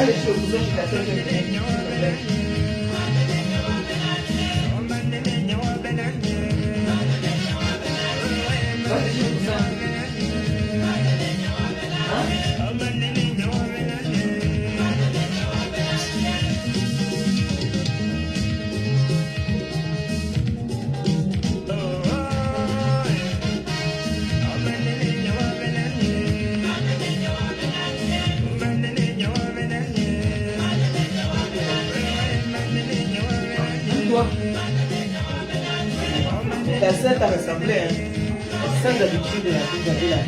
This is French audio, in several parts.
les choses, vous êtes la seule qui est ta sœur t'a ressemblé, hein. Sans d'habitude, la vous avez là.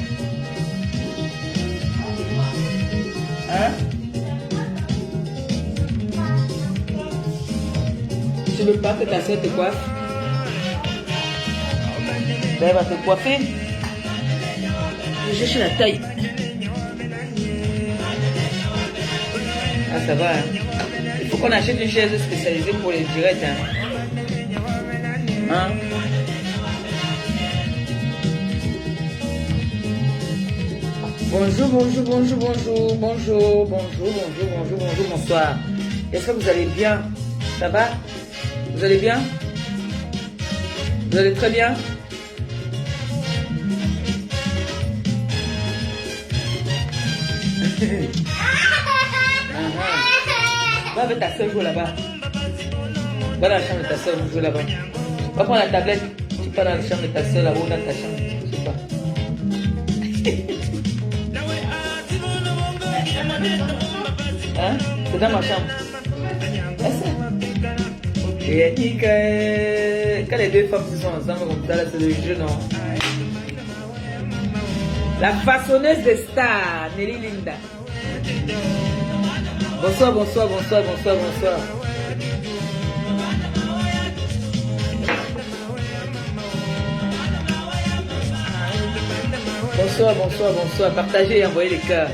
Hein? Tu veux pas que ta sœur te coiffe? Ben, elle va te coiffer. Je cherche la taille. Ah, ça va, hein. Il faut qu'on achète une chaise spécialisée pour les directs, hein. Hein? Bonjour, bonjour, bonjour, bonjour, bonjour, bonjour, bonjour, bonjour, bonjour, bonsoir. Est-ce que vous allez bien? Ça va? Vous allez bien? Vous allez très bien? Va avec ta soeur jouer là-bas. Va dans la chambre de ta soeur jouer là-bas. Va prendre la tablette. Tu pars dans la chambre de ta soeur là-bas ou dans ta chambre. Je sais pas. Hein? C'est dans ma chambre. Et quand les deux femmes se sont ensemble comme ça, là, c'est le jeu, non? La façonneuse des stars, Nelly Linda. Bonsoir, bonsoir, bonsoir, bonsoir, bonsoir. Bonsoir, bonsoir, bonsoir. Partagez et envoyez les cœurs.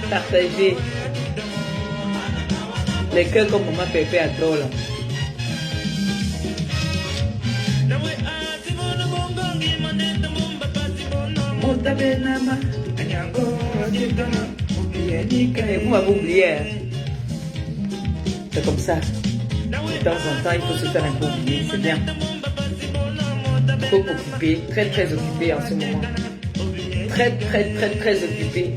Partagez les cœurs comme maman Pépé adore là. Vous m'avez oublié. C'est comme ça. De temps en temps, il faut se faire un peu oublier. C'est bien. Il faut occuper, très très occupé en ce moment. Très très très très occupé.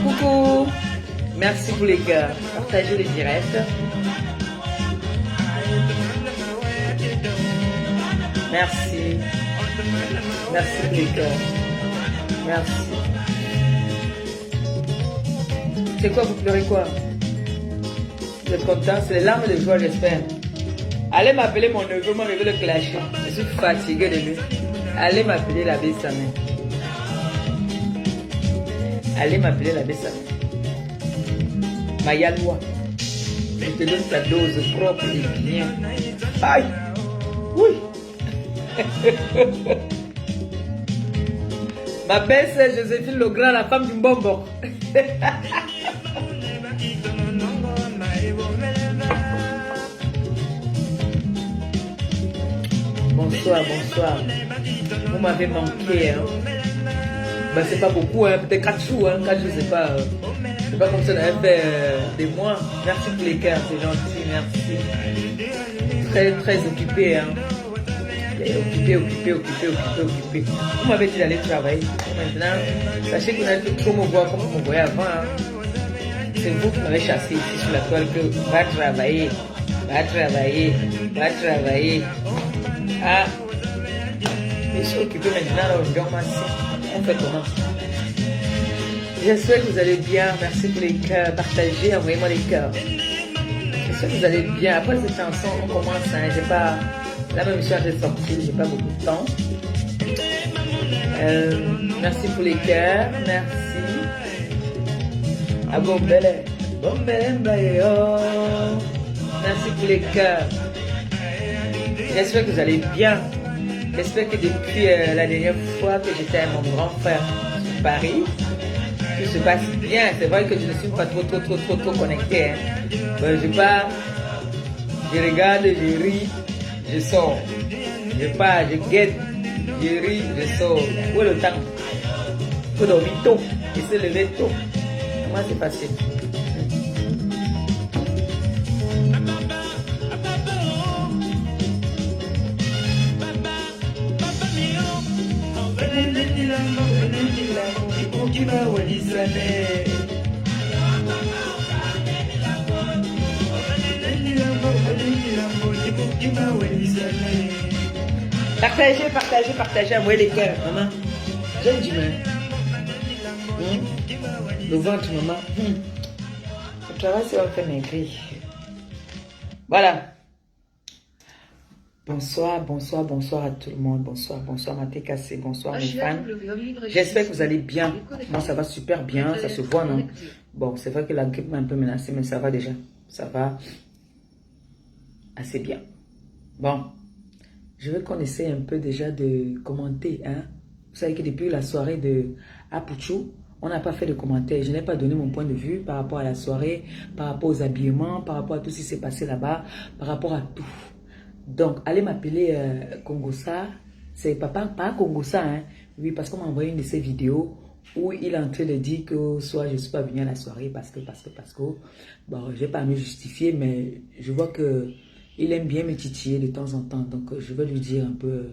Coucou. Merci pour les cœurs. Partagez les directs. Merci. Merci pour les cœurs. Merci. C'est quoi, vous pleurez quoi? Vous êtes content? C'est les larmes de joie, j'espère. Allez m'appeler mon neveu, moi je vais le clasher. Je suis fatigué de lui. Allez m'appeler la Bessamé. Allez m'appeler la Bessamé. Mayaloua. Je te donne ta dose propre et bien. Aïe! Oui! Ma belle-sœur Joséphine Legrand, la femme du bonbon. Bonsoir, bonsoir. Vous m'avez manqué, hein. Ben, c'est pas beaucoup, hein. Peut-être 4 jours, hein. 4 jours, c'est pas comme ça, on avait fait des mois. Merci pour les cœurs, c'est gentil, merci. Très, très occupé, hein. Occupé. Vous m'avez dit d'aller travailler. Maintenant, sachez que vous n'allez plus trop me voir comme vous me voyez avant, hein. C'est vous qui m'avez chassé ici sur la toile que va travailler. Ah, je suis occupé maintenant, là, on fait comment? J'espère que vous allez bien. Merci pour les cœurs. Partagez, envoyez-moi les cœurs. J'espère que vous allez bien. Après cette chanson, on commence. Hein, j'ai pas... La même chose est sortie, j'ai pas beaucoup de temps. Merci pour les cœurs. Merci. Ah bon, belle. Merci pour les cœurs. J'espère que vous allez bien. J'espère que depuis la dernière fois que j'étais à mon grand frère sur Paris, tout se passe bien. C'est vrai que je ne suis pas trop connecté. Hein. Je regarde, je ris, je sors. Je pars, je guette, je ris, je sors. Où est le temps? Il faut dormir tôt et se lever tôt. Comment c'est facile? Partagez, partagez, partagez, envoyez les cœurs, maman. J'aime du mal. Le ventre, maman. Le travail, ça va me faire maigrir. Voilà. Bonsoir, bonsoir, bonsoir à tout le monde. Bonsoir, bonsoir Maté Cassé, bonsoir mes fans. J'espère que vous allez bien. Moi, ça va super bien, ça se voit, non? Bon, c'est vrai que la grippe m'a un peu menacée, mais ça va déjà. Ça va assez bien. Bon, je veux qu'on essaie un peu déjà de commenter, hein. Vous savez que depuis la soirée de Apuchou, on n'a pas fait de commentaires. Je n'ai pas donné mon point de vue par rapport à la soirée, par rapport aux habillements, par rapport à tout ce qui s'est passé là-bas, par rapport à tout. Donc, allez m'appeler Congosa. C'est pas Congosa, hein. Oui, parce qu'on m'a envoyé une de ses vidéos où il est en train de dire que soit je ne suis pas venu à la soirée parce que. Bon, je ne vais pas me justifier, mais je vois que il aime bien me titiller de temps en temps. Donc, je vais lui dire un peu.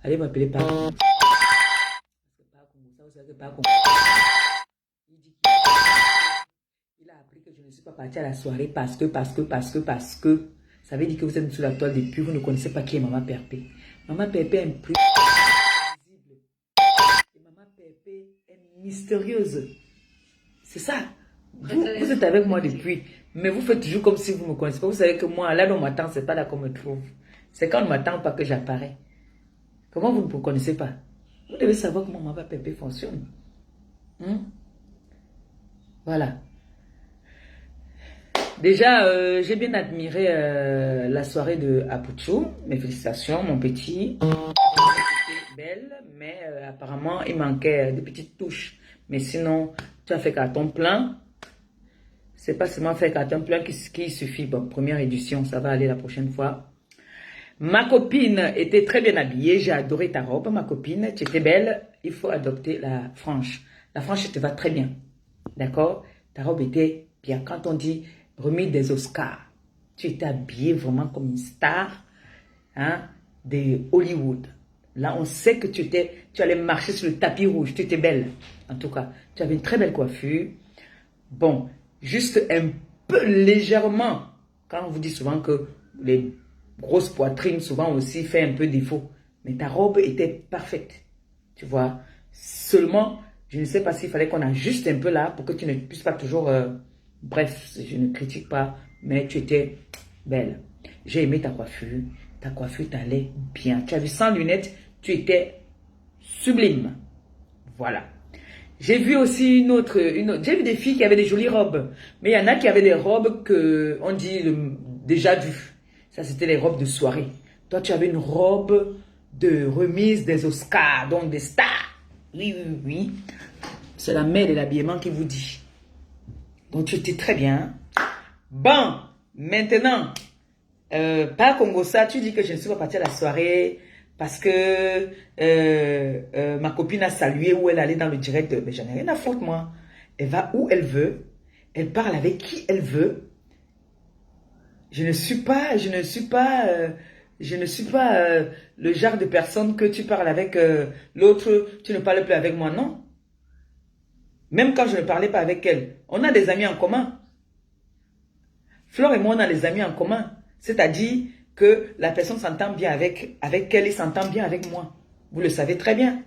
Allez m'appeler par Congosa. Vous savez que par Congosa. Il a appris que je ne suis pas partie à la soirée parce que. Ça veut dire que vous êtes sous la toile depuis, vous ne connaissez pas qui est Maman Perpé. Maman Perpé est plus visible. Et Maman Perpé est mystérieuse. C'est ça. Vous êtes avec moi depuis, mais vous faites toujours comme si vous ne me connaissez pas. Vous savez que moi, là, on m'attend, c'est pas là qu'on me trouve. C'est quand on ne m'attend pas que j'apparais. Comment vous ne me connaissez pas? Vous devez savoir comment Maman Perpé fonctionne. Voilà. Déjà, j'ai bien admiré la soirée de Apuchou. Mes félicitations, mon petit. C'était belle, mais apparemment, il manquait des petites touches. Mais sinon, tu as fait carton plein. C'est pas seulement faire carton plein qui suffit. Bon, première édition, ça va aller la prochaine fois. Ma copine était très bien habillée. J'ai adoré ta robe, ma copine. Tu étais belle. Il faut adopter la frange. La frange te va très bien. D'accord? Ta robe était bien. Quand on dit remis des Oscars, tu étais habillée vraiment comme une star, hein, de Hollywood. Là, on sait que tu allais marcher sur le tapis rouge. Tu étais belle, en tout cas. Tu avais une très belle coiffure. Bon, juste un peu légèrement, quand on vous dit souvent que les grosses poitrines, souvent aussi, fait un peu défaut. Mais ta robe était parfaite, tu vois. Seulement, je ne sais pas s'il fallait qu'on ajuste un peu là pour que tu ne puisses pas toujours... bref, je ne critique pas, mais tu étais belle. J'ai aimé ta coiffure. Ta coiffure t'allait bien. Tu as vu sans lunettes, tu étais sublime. Voilà. J'ai vu aussi une autre j'ai vu des filles qui avaient des jolies robes. Mais il y en a qui avaient des robes que on dit déjà vues. Ça, c'était les robes de soirée. Toi, tu avais une robe de remise des Oscars, donc des stars. Oui, oui, oui. C'est la mère de l'habillement qui vous dit. Donc, tu étais très bien. Bon, maintenant, par Congosa, tu dis que je ne suis pas partie à la soirée parce que ma copine a salué où elle allait dans le direct. Mais j'en ai rien à foutre, moi. Elle va où elle veut. Elle parle avec qui elle veut. Je ne suis pas le genre de personne que tu parles avec l'autre, tu ne parles plus avec moi, non. Même quand je ne parlais pas avec elle, on a des amis en commun. Flore et moi, on a des amis en commun. C'est-à-dire que la personne s'entend bien avec elle et s'entend bien avec moi. Vous le savez très bien.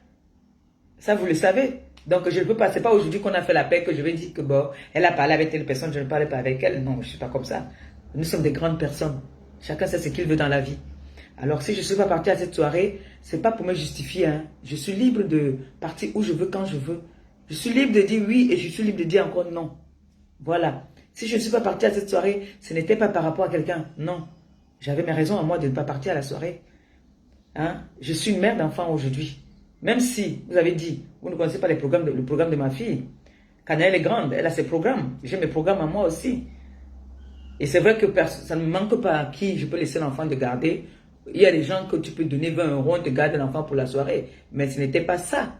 Ça, vous le savez. Donc, je ne peux pas, c'est pas aujourd'hui qu'on a fait la paix que je vais dire que bon, elle a parlé avec telle personne, je ne parlais pas avec elle. Non, je ne suis pas comme ça. Nous sommes des grandes personnes. Chacun sait ce qu'il veut dans la vie. Alors, si je ne suis pas partie à cette soirée, ce n'est pas pour me justifier. Hein. Je suis libre de partir où je veux, quand je veux. Je suis libre de dire oui et je suis libre de dire encore non. Voilà. Si je ne suis pas partie à cette soirée, ce n'était pas par rapport à quelqu'un. Non. J'avais mes raisons à moi de ne pas partir à la soirée. Hein? Je suis une mère d'enfant aujourd'hui. Même si, vous avez dit, vous ne connaissez pas le programme de ma fille. Quand elle est grande, elle a ses programmes. J'ai mes programmes à moi aussi. Et c'est vrai que ça ne me manque pas à qui je peux laisser l'enfant de garder. Il y a des gens que tu peux donner 20 euros, on te garde l'enfant pour la soirée. Mais ce n'était pas ça.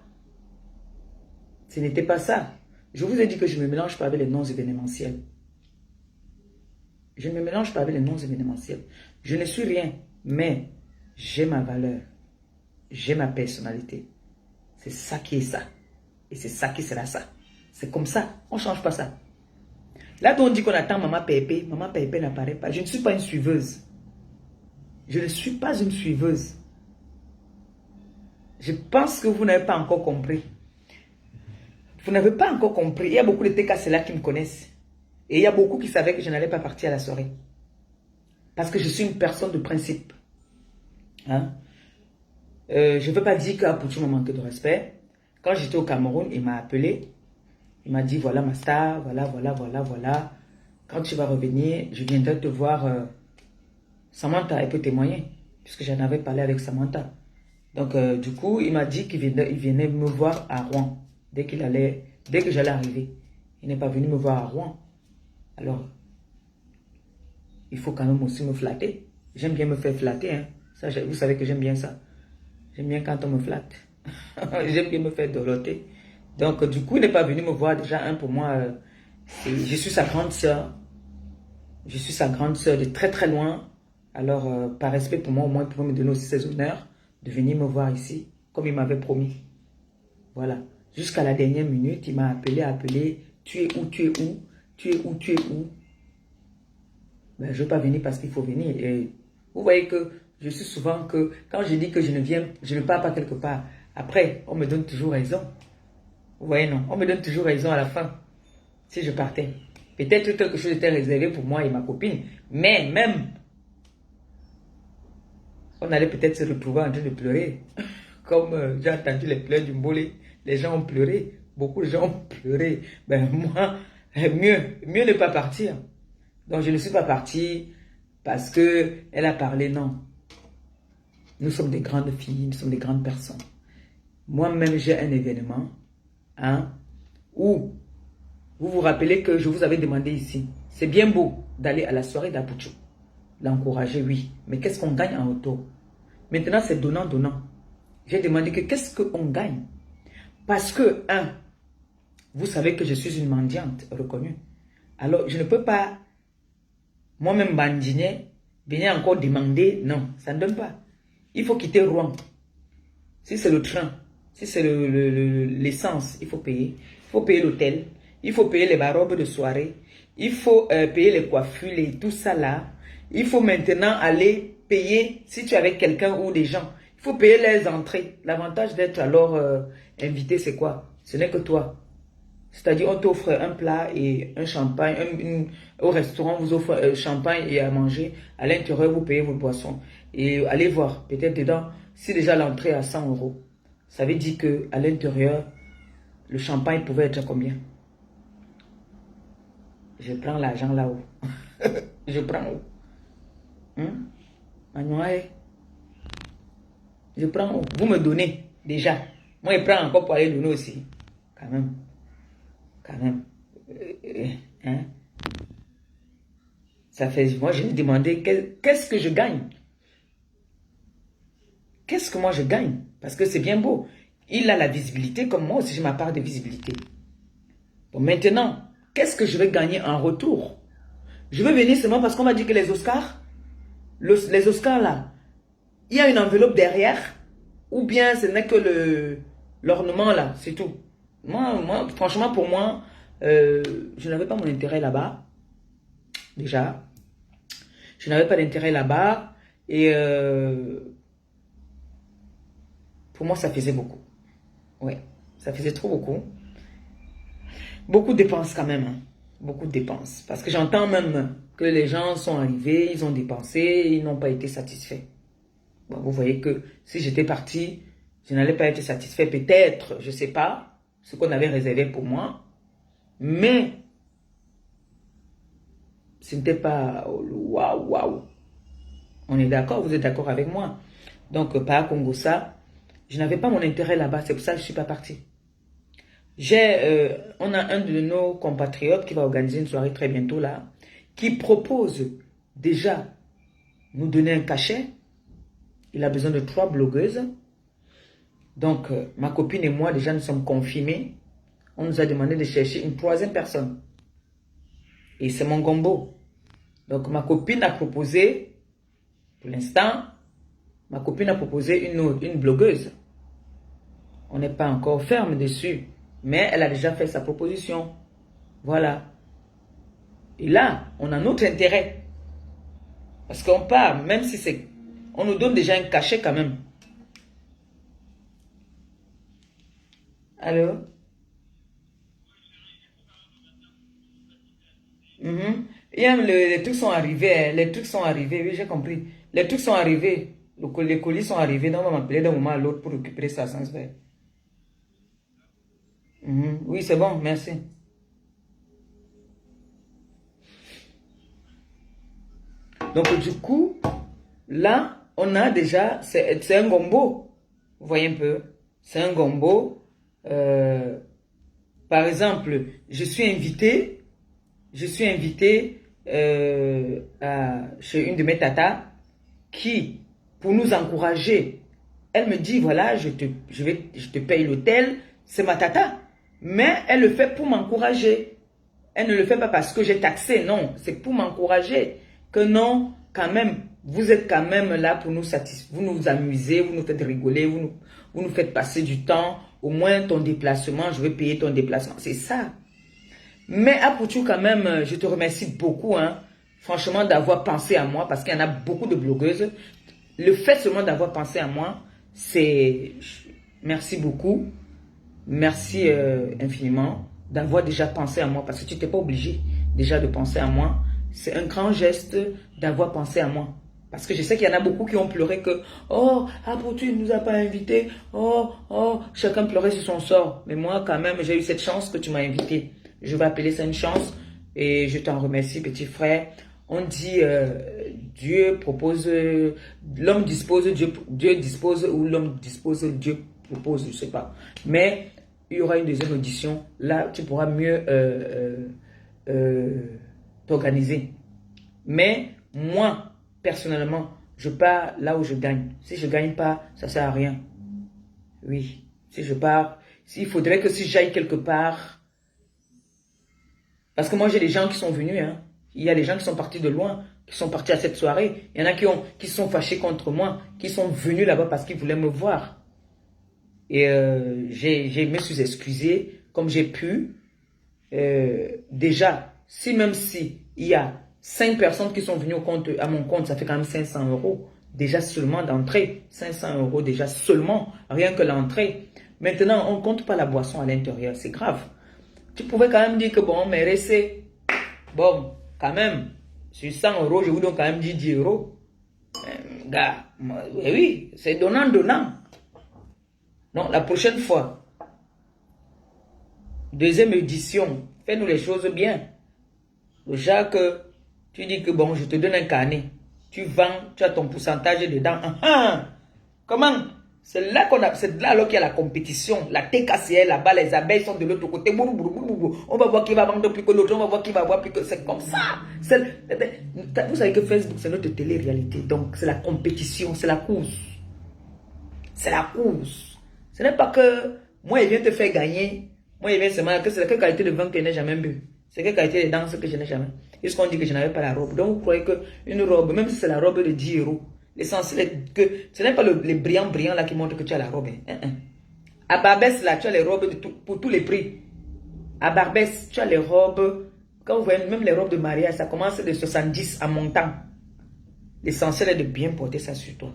Ce n'était pas ça. Je vous ai dit que je ne me mélange pas avec les noms événementiels. Je ne me mélange pas avec les noms événementiels. Je ne suis rien, mais j'ai ma valeur. J'ai ma personnalité. C'est ça qui est ça. Et c'est ça qui sera ça. C'est comme ça. On ne change pas ça. Là, on dit qu'on attend Maman Pépé n'apparaît pas. Je ne suis pas une suiveuse. Je ne suis pas une suiveuse. Je pense que vous n'avez pas encore compris. Vous n'avez pas encore compris. Il y a beaucoup de TKC là qui me connaissent. Et il y a beaucoup qui savaient que je n'allais pas partir à la soirée. Parce que je suis une personne de principe. Hein? Je ne veux pas dire qu'Apoutou m'a manqué de respect. Quand j'étais au Cameroun, il m'a appelé. Il m'a dit, voilà ma star, voilà. Quand tu vas revenir, je viendrai te voir. Samantha, elle peut témoigner. Puisque j'en avais parlé avec Samantha. Donc, du coup, il m'a dit qu'il venait me voir à Rouen. Dès que j'allais arriver. Il n'est pas venu me voir à Rouen. Alors, il faut quand même aussi me flatter. J'aime bien me faire flatter. Hein. Ça, vous savez que j'aime bien ça. J'aime bien quand on me flatte. J'aime bien me faire doroter. Donc, du coup, il n'est pas venu me voir. Déjà, pour moi, je suis sa grande sœur. Je suis sa grande sœur de très très loin. Alors, par respect pour moi, au moins, il pouvait me donner aussi ses honneurs de venir me voir ici, comme il m'avait promis. Voilà. Jusqu'à la dernière minute, il m'a appelé. Tu es où? Ben, je ne veux pas venir parce qu'il faut venir. Et vous voyez que je suis souvent que, quand je dis que je ne pars pas quelque part, après, on me donne toujours raison. Vous voyez, non? On me donne toujours raison à la fin, si je partais. Peut-être que quelque chose était réservé pour moi et ma copine. Mais même, on allait peut-être se retrouver en train de pleurer. Comme j'ai entendu les pleurs du Mbolé. Les gens ont pleuré. Beaucoup de gens ont pleuré. Ben moi, mieux ne pas partir. Donc je ne suis pas partie parce qu'elle a parlé, non. Nous sommes des grandes filles, nous sommes des grandes personnes. Moi-même, j'ai un événement hein, où vous vous rappelez que je vous avais demandé ici. C'est bien beau d'aller à la soirée d'Apoutou. L'encourager, oui. Mais qu'est-ce qu'on gagne en retour? Maintenant, c'est donnant-donnant. J'ai demandé que qu'est-ce qu'on gagne? Parce que, vous savez que je suis une mendiante reconnue. Alors, je ne peux pas, moi-même bandiner, venir encore demander. Non, ça ne donne pas. Il faut quitter Rouen. Si c'est le train, si c'est l'essence, il faut payer. Il faut payer l'hôtel. Il faut payer les barobes de soirée. Il faut payer les coiffures et tout ça là. Il faut maintenant aller payer, si tu es avec quelqu'un ou des gens, il faut payer les entrées. L'avantage d'être alors invité, c'est quoi? Ce n'est que toi. C'est-à-dire, on t'offre un plat et un champagne. Au restaurant, on vous offre champagne et à manger. À l'intérieur, vous payez vos boissons. Et allez voir, peut-être dedans, si déjà l'entrée est à 100 euros, ça veut dire qu'à l'intérieur, le champagne pouvait être combien? Je prends l'argent là-haut. Je prends où? Je prends où? Vous me donnez déjà. Moi, je prends encore pour aller donner aussi. Quand même. Quand même. Hein? Ça fait, moi, je me demandais qu'est-ce que je gagne? Qu'est-ce que moi je gagne? Parce que c'est bien beau. Il a la visibilité, comme moi aussi, j'ai ma part de visibilité. Bon, maintenant, qu'est-ce que je vais gagner en retour? Je vais venir seulement parce qu'on m'a dit que les Oscars, les Oscars là, il y a une enveloppe derrière, ou bien ce n'est que l'ornement là, c'est tout. Moi, franchement, pour moi, je n'avais pas mon intérêt là-bas. Déjà, je n'avais pas d'intérêt là-bas. Et pour moi, ça faisait beaucoup. Ouais, ça faisait trop beaucoup. Beaucoup de dépenses quand même. Hein. Beaucoup de dépenses. Parce que j'entends même que les gens sont arrivés, ils ont dépensé, ils n'ont pas été satisfaits. Bon, vous voyez que si j'étais parti, je n'allais pas être satisfait. Peut-être, je ne sais pas, ce qu'on avait réservé pour moi. Mais, ce n'était pas waouh, waouh. On est d'accord, vous êtes d'accord avec moi. Donc, par Congo, ça, je n'avais pas mon intérêt là-bas. C'est pour ça que je ne suis pas parti. On a un de nos compatriotes qui va organiser une soirée très bientôt là. qui propose déjà nous donner un cachet. Il a besoin de 3 blogueuses. Donc, ma copine et moi, déjà, nous sommes confirmés. On nous a demandé de chercher une 3e personne. Et c'est mon gombo. Donc, ma copine a proposé, pour l'instant, ma copine a proposé une blogueuse. On n'est pas encore ferme dessus. Mais elle a déjà fait sa proposition. Voilà. Et là, on a notre intérêt. Parce qu'on part, même si c'est... On nous donne déjà un cachet quand même. Allô? Les trucs sont arrivés. Les trucs sont arrivés. Oui, j'ai compris. Les trucs sont arrivés. Les colis sont arrivés. Donc, on va m'appeler d'un moment à l'autre pour récupérer ça sans se faire. Oui, c'est bon. Merci. Donc, du coup, là, on a déjà... C'est un gombo. Vous voyez un peu? C'est un gombo. Par exemple, je suis invité chez une de mes tatas qui, pour nous encourager, elle me dit, voilà, je te paye l'hôtel, c'est ma tata. Mais elle le fait pour m'encourager. Elle ne le fait pas parce que j'ai taxé, non. C'est pour m'encourager. Que non, quand même, vous êtes quand même là pour nous satisfaire. Vous nous amusez, vous nous faites rigoler, vous nous faites passer du temps. Au moins ton déplacement, je vais payer ton déplacement. C'est ça. Mais à Poutou, quand même, je te remercie beaucoup, hein, franchement, d'avoir pensé à moi, parce qu'il y en a beaucoup de blogueuses. Le fait seulement d'avoir pensé à moi, c'est... Merci beaucoup. Merci infiniment d'avoir déjà pensé à moi, parce que tu n'étais pas obligé déjà de penser à moi. C'est un grand geste d'avoir pensé à moi. Parce que je sais qu'il y en a beaucoup qui ont pleuré que « Oh, Poutou, il ne nous a pas invités. Oh, chacun pleurait sur son sort. » Mais moi, quand même, j'ai eu cette chance que tu m'as invité. Je vais appeler ça une chance et je t'en remercie, petit frère. On dit Dieu propose, l'homme dispose, Dieu dispose, ou l'homme dispose, Dieu propose, je ne sais pas. Mais il y aura une deuxième audition. Là, tu pourras mieux t'organiser. Mais moi, personnellement, je pars là où je gagne. Si je ne gagne pas, ça ne sert à rien. Oui, si je pars, il faudrait que si j'aille quelque part... Parce que moi, j'ai des gens qui sont venus. Hein. Il y a des gens qui sont partis de loin, qui sont partis à cette soirée. Il y en a qui sont fâchés contre moi, qui sont venus là-bas parce qu'ils voulaient me voir. Et je me suis excusé comme j'ai pu. Déjà, même si il y a 5 personnes qui sont venues à mon compte, ça fait quand même 500 €. Déjà seulement d'entrée. 500 € déjà seulement, rien que l'entrée. Maintenant, on ne compte pas la boisson à l'intérieur, c'est grave. Tu pouvais quand même dire que bon, mais restez. Bon, quand même, sur 100 €, je vous donne quand même 10 €. Gars, oui, c'est donnant. Non, la prochaine fois, deuxième édition, fais-nous les choses bien. Déjà que tu dis que bon, je te donne un carnet. Tu vends, tu as ton pourcentage dedans. Comment? C'est là c'est là qu'il y a la compétition. La TKCL, là-bas, les abeilles sont de l'autre côté. On va voir qui va vendre plus que l'autre. On va voir qui va voir plus que... C'est comme ça. Vous savez que Facebook, c'est notre télé-réalité. Donc, c'est la compétition, c'est la course. C'est la course. Ce n'est pas que moi, il vient te faire gagner. Moi, il vient seulement que c'est la qualité de vin que je n'ai jamais bu. C'est quelle qualité de danse que je n'ai jamais. Puisqu'on dit que je n'avais pas la robe. Donc, vous croyez qu'une robe, même si c'est la robe de 10 €, l'essentiel est que ce n'est pas les brillants là qui montrent que tu as la robe. À Barbès, là, tu as les robes pour tous les prix. À Barbès, tu as les robes. Quand vous voyez, même les robes de mariage, ça commence de 70 à montant. L'essentiel est de bien porter ça sur toi.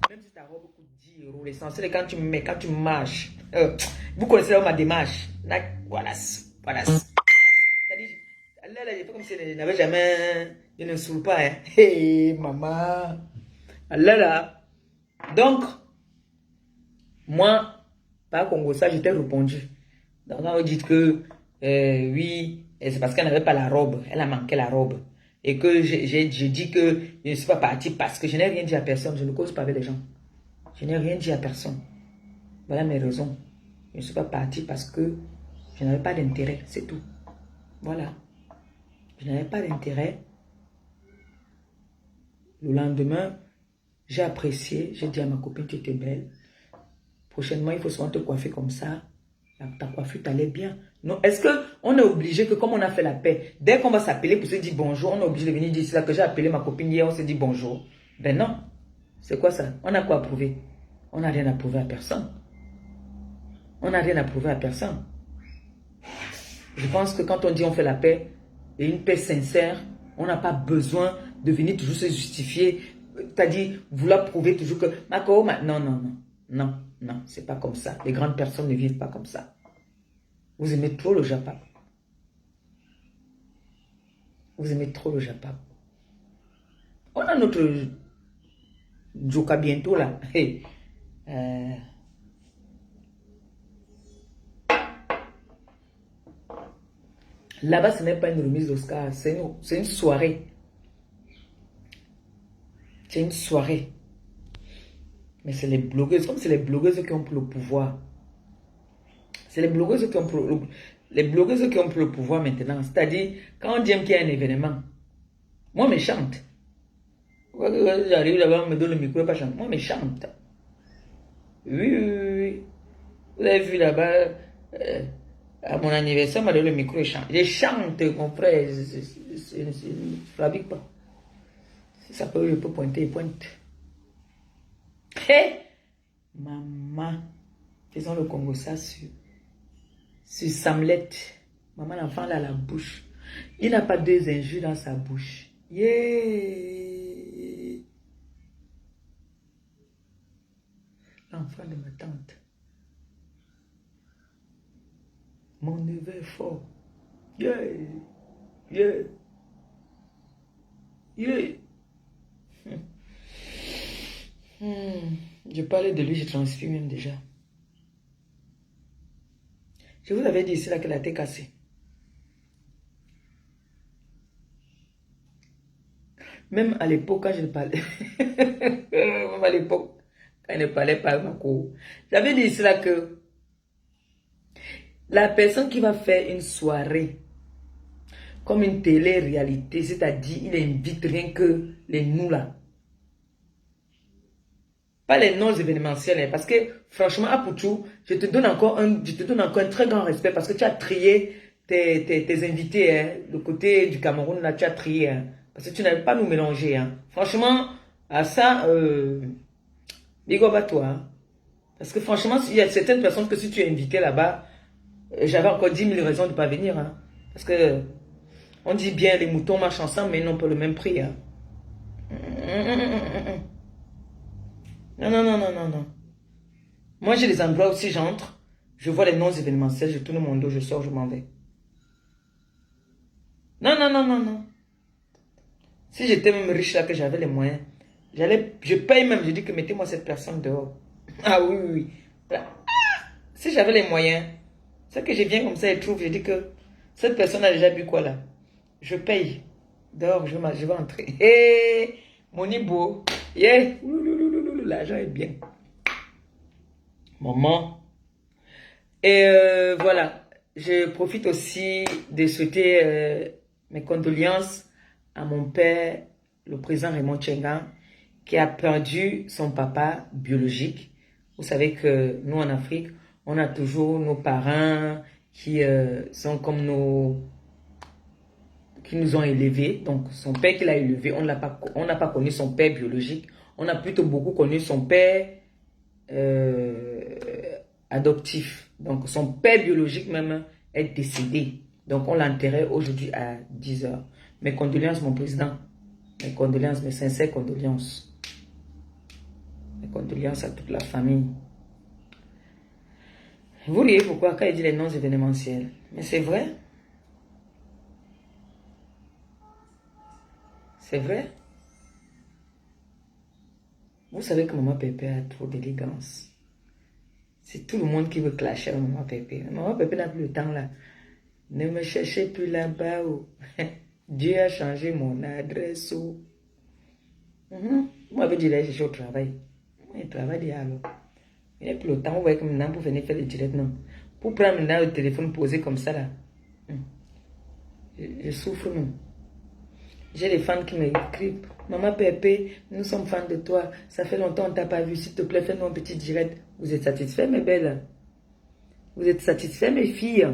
Même si ta robe coûte 10 €, l'essentiel est quand tu marches. Vous connaissez ma démarche. Là, voilà. C'est-à-dire, là, j'ai fait comme si je n'avais jamais... Je ne saoule pas, hein. Hey, maman. Là. Donc, moi, par Congo, ça, je t'ai répondu. Donc, on dit que, oui, c'est parce qu'elle n'avait pas la robe. Elle a manqué la robe. Et que j'ai dit que je ne suis pas partie parce que je n'ai rien dit à personne. Je ne cause pas avec les gens. Je n'ai rien dit à personne. Voilà mes raisons. Je ne suis pas partie parce que je n'avais pas d'intérêt. C'est tout. Voilà. Je n'avais pas d'intérêt. Le lendemain, j'ai apprécié. J'ai dit à ma copine, tu étais belle. Prochainement, il faut souvent te coiffer comme ça. Ta coiffure t'allait bien. Non, est-ce qu'on est obligé que, comme on a fait la paix, dès qu'on va s'appeler pour se dire bonjour, on est obligé de venir dire, c'est là que j'ai appelé ma copine hier, on se dit bonjour. Ben non. C'est quoi ça? On a quoi à prouver? On n'a rien à prouver à personne. On n'a rien à prouver à personne. Je pense que quand on dit on fait la paix, et une paix sincère, on n'a pas besoin de venir toujours se justifier. C'est-à-dire, vouloir prouver toujours que... Non, non, non. Non, non, c'est pas comme ça. Les grandes personnes ne vivent pas comme ça. Vous aimez trop le Japon. Vous aimez trop le Japon. On a notre Joka bientôt là. Hey. Là-bas, ce n'est pas une remise d'Oscar, c'est une soirée. C'est une soirée. Mais c'est les blogueuses, comme c'est les blogueuses qui ont le pouvoir. C'est les blogueuses qui ont le pouvoir maintenant. C'est-à-dire, quand on dit qu'il y a un événement, moi, je chante. J'arrive là-bas, on me donne le micro, pas chanter. Moi, je chante. Oui, oui, oui. Vous avez vu là-bas, à mon anniversaire, on m'a donné le micro et chante. Je chante, mon frère. Je ne fabrique pas. Si ça peut, je peux pointer, pointe. Hé! Maman, faisons le Congo ça sur Samlet. Maman, l'enfant là, la bouche. Il n'a pas deux injures dans sa bouche. Yeah! L'enfant de ma tante. Mon neveu est fort. Yeah! Yeah! Yeah! Je parlais de lui, je transpire même déjà. Je vous avais dit ici là que la tête cassée. Même à l'époque, quand je ne parlais, même à l'époque, quand je ne parlais pas avec ma cour, j'avais dit ici là que la personne qui va faire une soirée comme une télé-réalité, c'est-à-dire il invite rien que les nous là. Pas les non événementiels, parce que franchement, à Pouchou, je te donne encore un très grand respect parce que tu as trié tes invités, hein. Le côté du Cameroun, là, tu as trié, hein, parce que tu n'avais pas nous mélanger. Hein. Franchement, à ça, big up à toi. Hein. Parce que franchement, il y a certaines personnes que si tu es invité là-bas, j'avais encore 10 000 raisons de ne pas venir. Hein. Parce que on dit bien les moutons marchent ensemble, mais ils n'ont pas le même prix. Hein. Non, non, non, non, non, non. Moi, j'ai des endroits où si j'entre, je vois les noms événementiels, je tourne mon dos, je sors, je m'en vais. Non, non, non, non, non. Si j'étais même riche là, que j'avais les moyens, je paye même, je dis que mettez-moi cette personne dehors. Ah oui, oui, oui. Si j'avais les moyens, c'est que je viens comme ça et trouve, je dis que cette personne a déjà bu quoi là? Je paye. Dehors, je vais entrer. Hé, mon ibo. Yeah. L'argent est bien. Maman. Et voilà. Je profite aussi de souhaiter mes condoléances à mon père, le président Raymond Tchenga, qui a perdu son papa biologique. Vous savez que nous, en Afrique, on a toujours nos parents qui sont comme qui nous ont élevés. Donc, son père qui l'a élevé, on n'a pas connu son père biologique. On a plutôt beaucoup connu son père adoptif. Donc, son père biologique même est décédé. Donc, on l'a enterré aujourd'hui à 10 h. Mes condoléances, mon président. Mes condoléances, mes sincères condoléances. Mes condoléances à toute la famille. Vous voyez pourquoi quand il dit les noms événementiels. Mais c'est vrai. C'est vrai. Vous savez que Maman Pépé a trop d'élégance. C'est tout le monde qui veut clasher à Maman Pépé. Maman Pépé n'a plus le temps là. Ne me cherchez plus là-bas. Oh. Dieu a changé mon adresse. Oh. Vous m'avez dit d'aller chercher au travail. Il travaille alors. Il n'y a plus le temps. Vous voyez que maintenant vous venez faire le direct. Non. Pour prendre maintenant le téléphone posé comme ça là. Je souffre non. J'ai des fans qui m'écrivent. Maman Pépé, nous sommes fans de toi. Ça fait longtemps qu'on ne t'a pas vu. S'il te plaît, fais-nous un petit direct. Vous êtes satisfaits, mes belles? Vous êtes satisfaits, mes filles,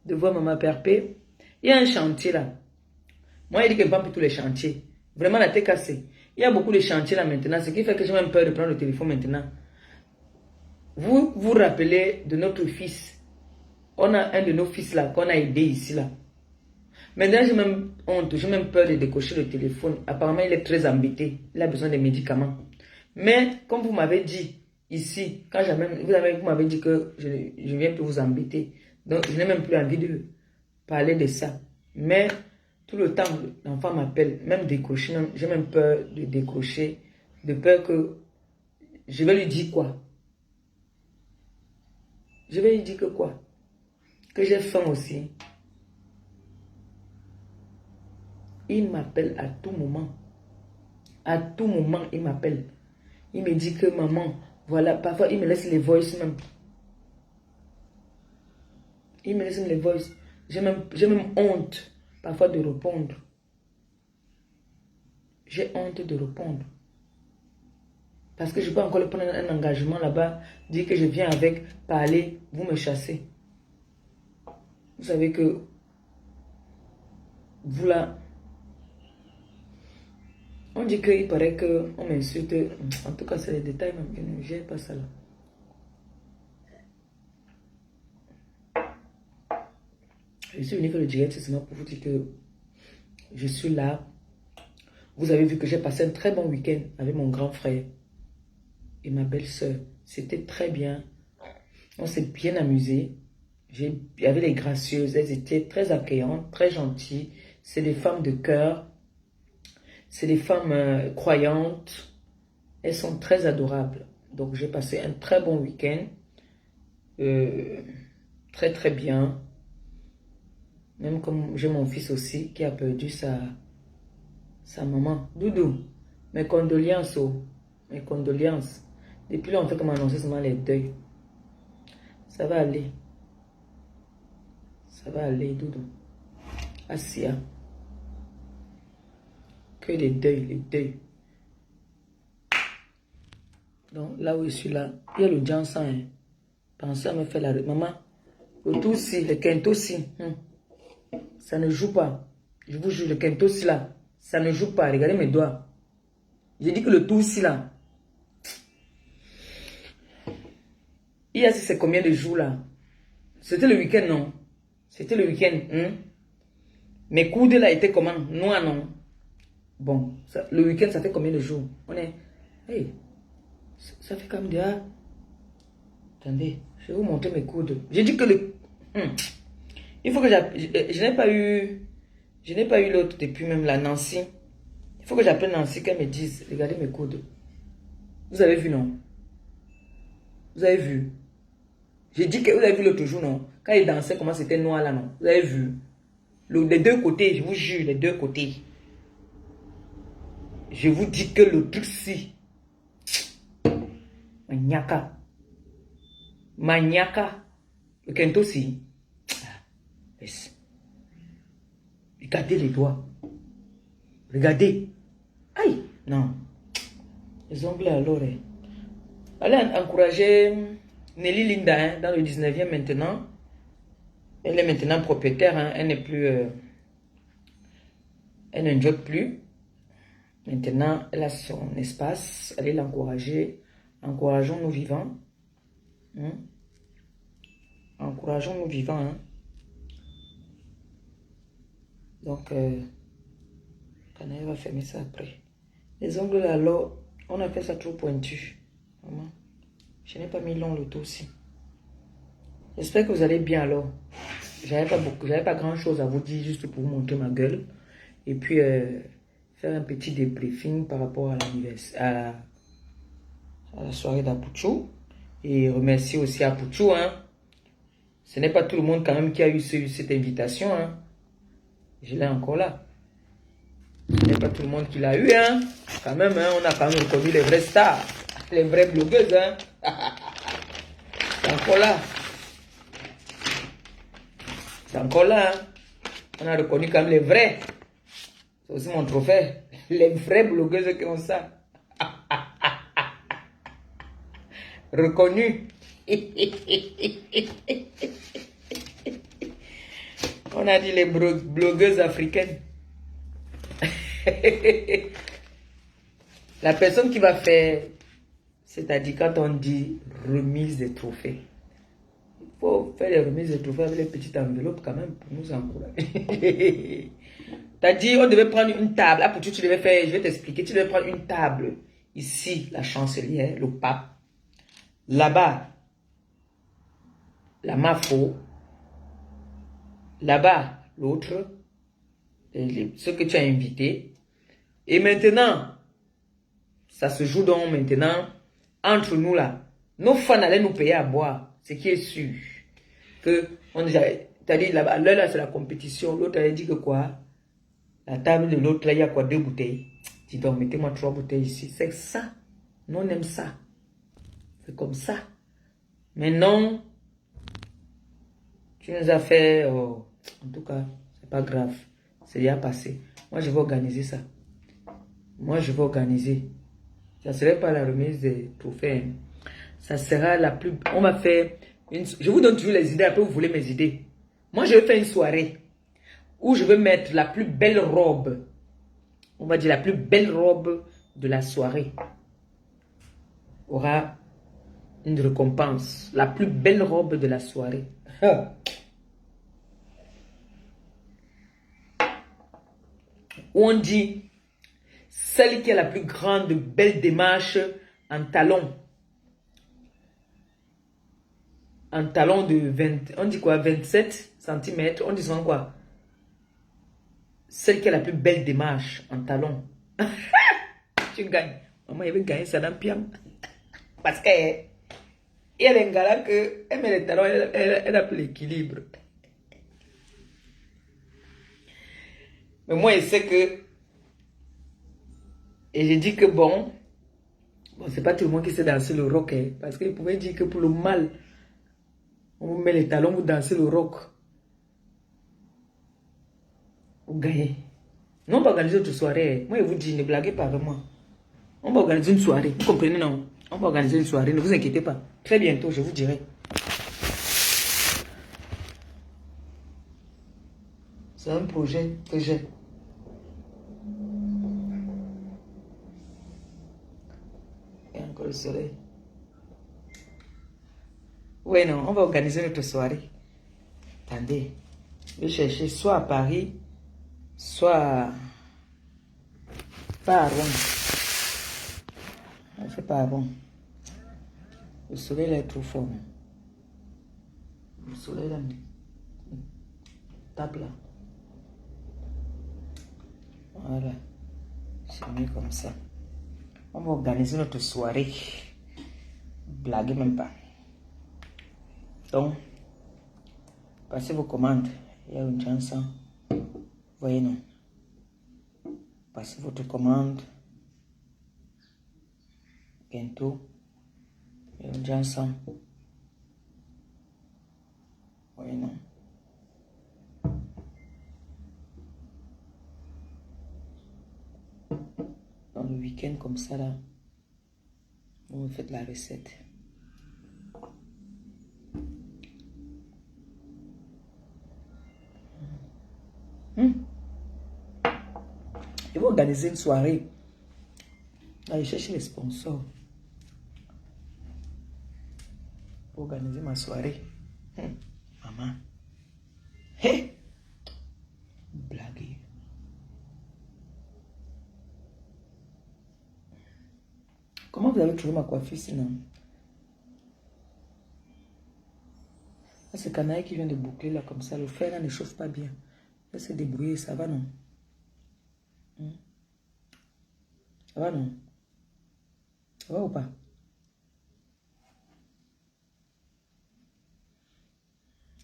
de voir Maman Pépé? Il y a un chantier là. Moi, il dit que je ne vends plus tous les chantiers. Vraiment, la tête cassée. Il y a beaucoup de chantiers là maintenant. Ce qui fait que j'ai même peur de prendre le téléphone maintenant. Vous vous rappelez de notre fils. On a un de nos fils là qu'on a aidé ici là. Maintenant, j'ai même honte, j'ai même peur de décocher le téléphone. Apparemment, il est très embêté. Il a besoin de médicaments. Mais, comme vous m'avez dit ici, quand vous m'avez dit que je ne viens plus vous embêter. Donc, je n'ai même plus envie de parler de ça. Mais, tout le temps, l'enfant m'appelle, même décrocher, j'ai même peur de décrocher, de peur que je vais lui dire quoi. Je vais lui dire que quoi? Que j'ai faim aussi. Il m'appelle à tout moment. À tout moment, il m'appelle. Il me dit que maman, voilà, parfois il me laisse les voices même. Il me laisse les voices. J'ai même honte parfois de répondre. J'ai honte de répondre. Parce que je peux encore prendre un engagement là-bas, dire que je viens avec, parler, vous me chassez. Vous savez que vous là, on dit qu'il paraît qu'on m'insulte. En tout cas, c'est les détails même que je n'ai pas ça là. Je suis venu faire le direct, c'est seulement pour vous dire que je suis là. Vous avez vu que j'ai passé un très bon week-end avec mon grand frère et ma belle-sœur. C'était très bien. On s'est bien amusé. Il y avait les gracieuses, elles étaient très accueillantes, très gentilles. C'est des femmes de cœur. C'est des femmes croyantes. Elles sont très adorables. Donc j'ai passé un très bon week-end. Très très bien. Même comme j'ai mon fils aussi qui a perdu sa maman. Doudou, mes condoléances. Oh, mes condoléances. Depuis là, on fait comme annoncer seulement les deuils. Ça va aller. Ça va aller, Doudou. Assia. Que les deuils, les deuils. Donc, là où je suis là, il y a le Jansan. Hein. Pensez à me faire la... Maman, le Toussi, le Kentossi, ça ne joue pas. Je vous jure, le Kentossi là, ça ne joue pas. Regardez mes doigts. J'ai dit que le Toussi là, il y a c'est combien de jours là? C'était le week-end, non? C'était le week-end. Mes coudes là étaient comment? Noirs, non? Bon, ça, le week-end, ça fait combien de jours? On est... Hey, ça fait comme de... Attendez, je vais vous montrer mes coudes. J'ai dit que le... Il faut que je n'ai pas eu... Je n'ai pas eu l'autre depuis même la Nancy. Il faut que j'appelle Nancy qu'elle me dise. Regardez mes coudes. Vous avez vu, non? Vous avez vu? J'ai dit que vous avez vu l'autre jour, non? Quand il dansait, comment c'était noir là, non? Vous avez vu? Les deux côtés, je vous jure, les deux côtés. Je vous dis que le truc si. Maniaka. Maniaka. Le kento si. Regardez les doigts. Regardez. Aïe. Non. Les ongles alors. Allez encourager Nelly Linda hein, dans le 19e maintenant. Elle est maintenant propriétaire. Hein. Elle n'est plus... elle ne joue plus. Maintenant, elle a son espace. Allez l'encourager. Encourageons-nous vivants. Encourageons-nous vivants. Hein. Donc, Canaille va fermer ça après. Les ongles là, alors, on a fait ça trop pointu. Vraiment. Je n'ai pas mis long le tout aussi. J'espère que vous allez bien alors. J'avais pas grand chose à vous dire juste pour vous montrer ma gueule. Et puis, faire un petit débriefing par rapport à l'anniversaire, à la soirée d'Apouchou. Et remercier aussi Apouchou. Hein. Ce n'est pas tout le monde quand même qui a eu cette invitation. Hein. Je l'ai encore là. Ce n'est pas tout le monde qui l'a eu. Hein. Quand même, hein, on a quand même reconnu les vraies stars. Les vraies blogueuses. Hein. C'est encore là. C'est encore là. Hein. On a reconnu quand même les vrais. C'est aussi mon trophée. Les vraies blogueuses qui ont ça. Reconnu. On a dit les blogueuses africaines. La personne qui va faire, c'est-à-dire quand on dit remise des trophées, il faut faire les remises des trophées avec les petites enveloppes quand même pour nous encourager. T'as dit on devait prendre une table. Ah, pour tu devais faire, je vais t'expliquer. Tu devais prendre une table. Ici, la chancelière, le pape. Là-bas, la Mafo. Là-bas, l'autre. Ceux que tu as invités. Et maintenant, ça se joue donc maintenant entre nous là. Nos fans allaient nous payer à boire. Ce qui est sûr. Que, t'as dit là-bas, là c'est la compétition. L'autre avait dit que quoi? La table de l'autre, là, il y a quoi? 2 bouteilles. Dis donc, mettez-moi 3 bouteilles ici. C'est ça. Nous, on aime ça. C'est comme ça. Mais non. Tu nous as fait... Oh, en tout cas, c'est pas grave. C'est déjà passé. Moi, je vais organiser ça. Moi, je vais organiser. Ça ne serait pas la remise des trophées. Ça sera la plus... On va faire... Je vous donne toujours les idées. Après, vous voulez mes idées. Moi, je vais faire une soirée où je vais mettre la plus belle robe. On va dire la plus belle robe de la soirée. Aura une récompense. La plus belle robe de la soirée. On dit celle qui a la plus grande belle démarche en talon. En talon de 20, on dit quoi, 27 cm. On dit souvent quoi? Celle qui a la plus belle démarche en talon. Tu gagnes. Maman, elle veut gagner ça dans Piam. Parce qu'elle a un gars que elle met les talons, elle a plus l'équilibre. Mais moi, je sais que... Et j'ai dit que bon, c'est pas tout le monde qui sait danser le rock. Hein, parce qu'il pouvait dire que pour le mal, on vous met les talons, vous dansez le rock. Vous gagnez. Nous, on va organiser une soirée. Moi, je vous dis, ne blaguez pas avec moi. On va organiser une soirée. Vous comprenez, non? On va organiser une soirée. Ne vous inquiétez pas. Très bientôt, je vous dirai. C'est un projet que j'ai. Et encore le soleil. Oui, non, on va organiser notre soirée. Attendez. Je vais chercher soit à Paris, soit pas à Rome. C'est pas bon. Le soleil là est trop fort. Le soleil là, tape là. Voilà. C'est mieux comme ça. On va organiser notre soirée. Blaguez même pas. Donc, passez vos commandes. Il y a une chanson. Voyez non. Passez votre commande. Bientôt. Il y a une chanson. Voyez non. Dans le week-end comme ça là, vous me faites la recette. Je vais organiser une soirée. Allez chercher les sponsors. Pour organiser ma soirée. Maman. Hé! Blague. Comment vous avez trouvé ma coiffure sinon? C'est Canaille qui vient de boucler là comme ça. Le fer là ne chauffe pas bien. Là c'est débrouillé, ça va non? Ça va non? Ça va ou pas?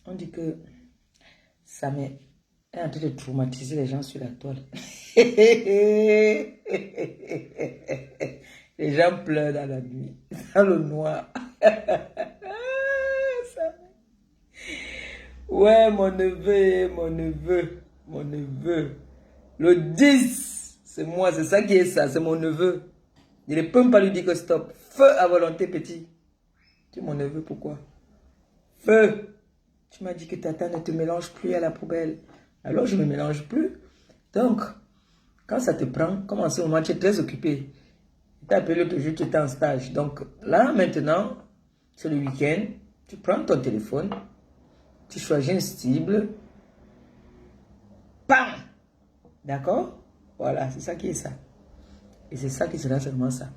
On dit que ça m'est en train de traumatiser les gens sur la toile. Les gens pleurent dans la nuit, dans le noir. Ouais, mon neveu. Le 10, c'est moi, c'est ça qui est ça, c'est mon neveu. Je ne peux même pas lui dire que stop. Feu à volonté, petit. Tu es mon neveu, pourquoi? Feu. Tu m'as dit que tata ne te mélange plus à la poubelle. Alors je ne me mélange plus. Donc, quand ça te prend, comme en ce moment, tu es très occupé. Tu t'as appelé l'autre jour, tu étais en stage. Donc là, maintenant, c'est le week-end. Tu prends ton téléphone. Tu choisis une cible. Pam! D'accord? Voilà, c'est ça qui est ça. Et c'est ça qui sera seulement ça.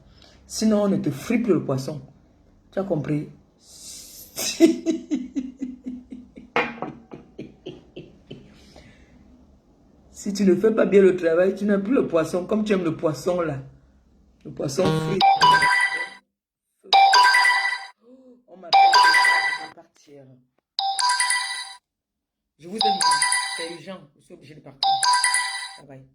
Sinon, on ne te fripe le poisson. Tu as compris? Si tu ne fais pas bien le travail, tu n'as plus le poisson. Comme tu aimes le poisson là. Le poisson frit. On m'appelle, je vais partir. Je vous aime. C'est urgent. Je suis obligé de partir. Bye bye.